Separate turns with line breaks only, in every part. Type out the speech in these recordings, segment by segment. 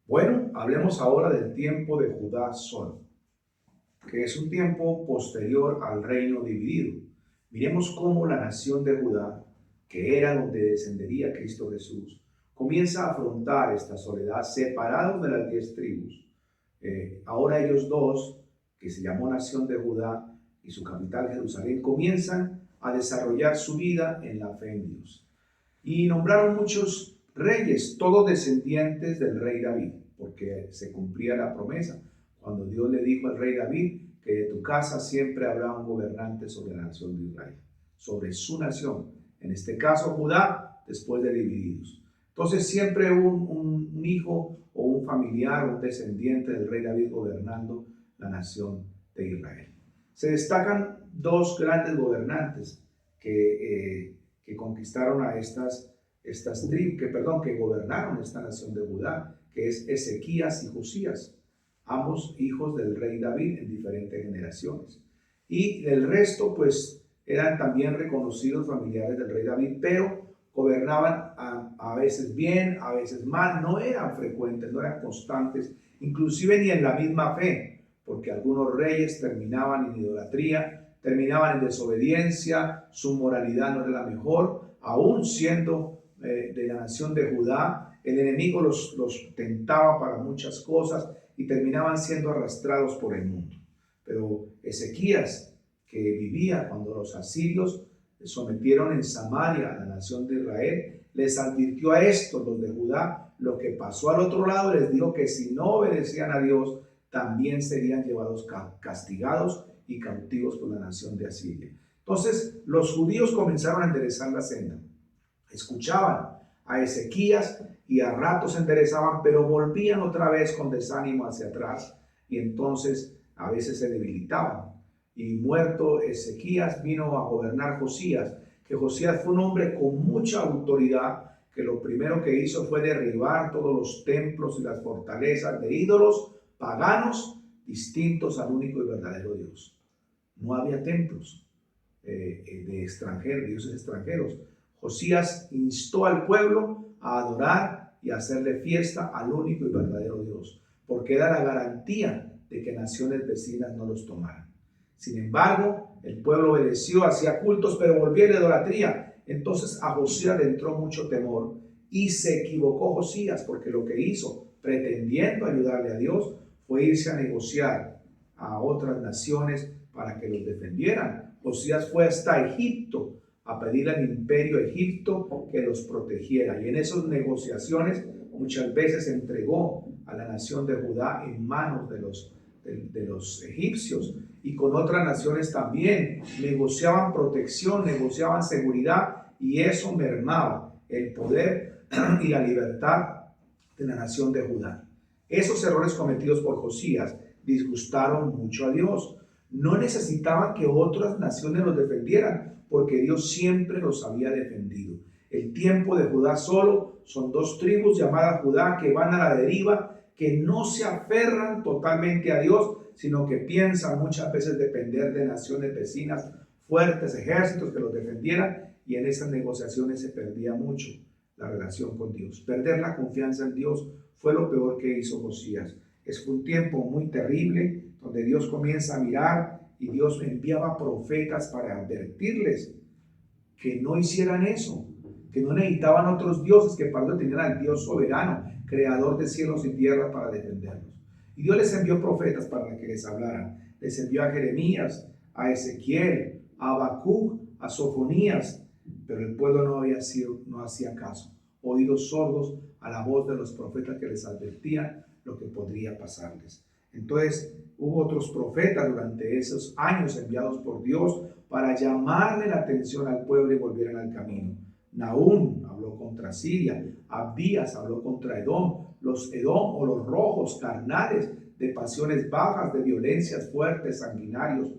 Bueno, hablemos ahora del tiempo de Judá solo, que es un tiempo posterior al reino dividido. Miremos cómo la nación de Judá, que era donde descendería Cristo Jesús, comienza a afrontar esta soledad separados de las 10 tribus. Ahora ellos dos, que se llamó nación de Judá y su capital Jerusalén, comienzan a desarrollar su vida en la fe en Dios. Y nombraron muchos reyes, todos descendientes del rey David, porque se cumplía la promesa cuando Dios le dijo al rey David que de tu casa siempre habrá un gobernante sobre la nación de Israel, sobre su nación, en este caso Judá, después de divididos. Entonces siempre un hijo o un familiar o un descendiente del rey David gobernando la nación de Israel. Se destacan dos grandes gobernantes que conquistaron a estas tribus, que gobernaron esta nación de Judá, que es Ezequías y Josías, ambos hijos del rey David en diferentes generaciones. Y el resto, pues, eran también reconocidos familiares del rey David, pero gobernaban a veces bien, a veces mal, no eran frecuentes, no eran constantes, inclusive ni en la misma fe, porque algunos reyes terminaban en idolatría, terminaban en desobediencia, su moralidad no era la mejor, aún siendo de la nación de Judá, el enemigo los tentaba para muchas cosas y terminaban siendo arrastrados por el mundo. Pero Ezequías, que vivía cuando los asirios sometieron en Samaria a la nación de Israel, les advirtió a estos, los de Judá, lo que pasó al otro lado. Les dijo que si no obedecían a Dios, también serían llevados castigados y cautivos por la nación de Asiria. Entonces los judíos comenzaron a enderezar la senda. Escuchaban a Ezequías y a ratos se enderezaban, pero volvían otra vez con desánimo hacia atrás y entonces a veces se debilitaban. Y muerto Ezequías vino a gobernar Josías, que Josías fue un hombre con mucha autoridad, que lo primero que hizo fue derribar todos los templos y las fortalezas de ídolos paganos distintos al único y verdadero Dios. No había templos de extranjeros, de dioses extranjeros. Josías instó al pueblo a adorar y a hacerle fiesta al único y verdadero Dios, porque era la garantía de que naciones vecinas no los tomaran. Sin embargo, el pueblo obedeció, hacía cultos, pero volvió a la idolatría. Entonces a Josías le entró mucho temor y se equivocó Josías, porque lo que hizo, pretendiendo ayudarle a Dios, fue irse a negociar a otras naciones para que los defendieran. Josías fue hasta Egipto a pedirle al imperio Egipto que los protegiera. Y en esas negociaciones muchas veces entregó a la nación de Judá en manos de los egipcios. Y con otras naciones también negociaban protección, negociaban seguridad, y eso mermaba el poder y la libertad de la nación de Judá. Esos errores cometidos por Josías disgustaron mucho a Dios. No necesitaban que otras naciones los defendieran, porque Dios siempre los había defendido. El tiempo de Judá solo son dos tribus llamadas Judá que van a la deriva, que no se aferran totalmente a Dios, sino que piensan muchas veces depender de naciones vecinas, fuertes ejércitos que los defendieran, y en esas negociaciones se perdía mucho la relación con Dios. Perder la confianza en Dios fue lo peor que hizo Josías. Es un tiempo muy terrible donde Dios comienza a mirar y Dios enviaba profetas para advertirles que no hicieran eso, que no necesitaban otros dioses, que para eso tenían al Dios soberano, creador de cielos y tierra, para defenderlos. Y Dios les envió profetas para que les hablaran. Les envió a Jeremías, a Ezequiel, a Habacuc, a Sofonías, pero el pueblo no hacía caso. Oídos sordos a la voz de los profetas que les advertían lo que podría pasarles. Entonces hubo otros profetas durante esos años enviados por Dios para llamarle la atención al pueblo y volvieran al camino. Nahum habló contra Siria, Abdías habló contra Edom, los Edom o los rojos carnales, de pasiones bajas, de violencias fuertes, sanguinarios,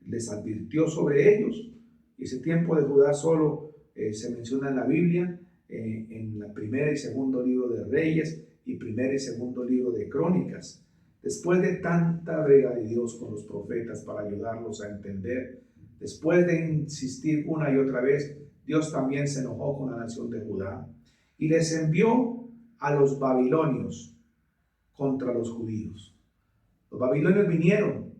les advirtió sobre ellos. Y ese tiempo de Judá solo se menciona en la Biblia, en el primer y segundo libro de Reyes y primer y segundo libro de Crónicas. Después de tanta vega de Dios con los profetas para ayudarlos a entender, después de insistir una y otra vez, Dios también se enojó con la nación de Judá y les envió a los babilonios. contra los judíos. Los babilonios vinieron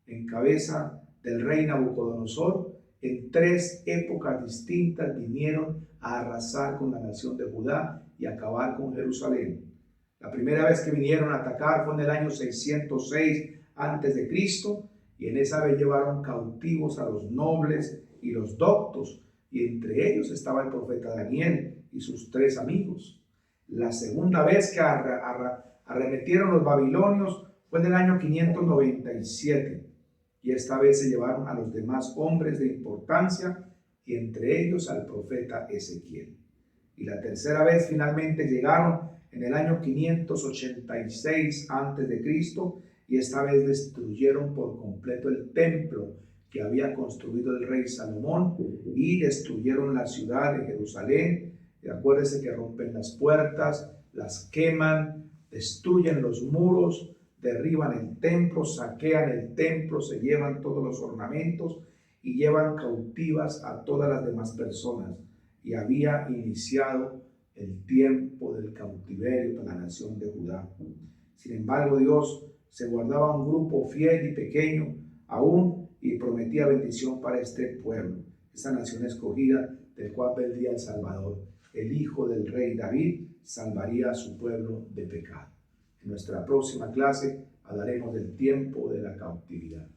en cabeza del rey Nabucodonosor. En 3 épocas distintas vinieron a arrasar con la nación de Judá y acabar con Jerusalén. La primera vez que vinieron a atacar fue en el año 606 a.C. y en esa vez llevaron cautivos a los nobles y los doctos, y entre ellos estaba el profeta Daniel y sus 3 amigos. La segunda vez que arremetieron los babilonios fue en el año 597, y esta vez se llevaron a los demás hombres de importancia, y entre ellos al profeta Ezequiel. Y la tercera vez finalmente llegaron en el año 586 a.C., y esta vez destruyeron por completo el templo que había construido el rey Salomón, y destruyeron la ciudad de Jerusalén. Y acuérdense que rompen las puertas, las queman, destruyen los muros, derriban el templo, saquean el templo, se llevan todos los ornamentos y llevan cautivas a todas las demás personas. Y había iniciado el tiempo del cautiverio para la nación de Judá. Sin embargo, Dios se guardaba un grupo fiel y pequeño aún y prometía bendición para este pueblo, esa nación escogida del cual vendría el Salvador. El hijo del rey David salvaría a su pueblo de pecado. En nuestra próxima clase hablaremos del tiempo de la cautividad.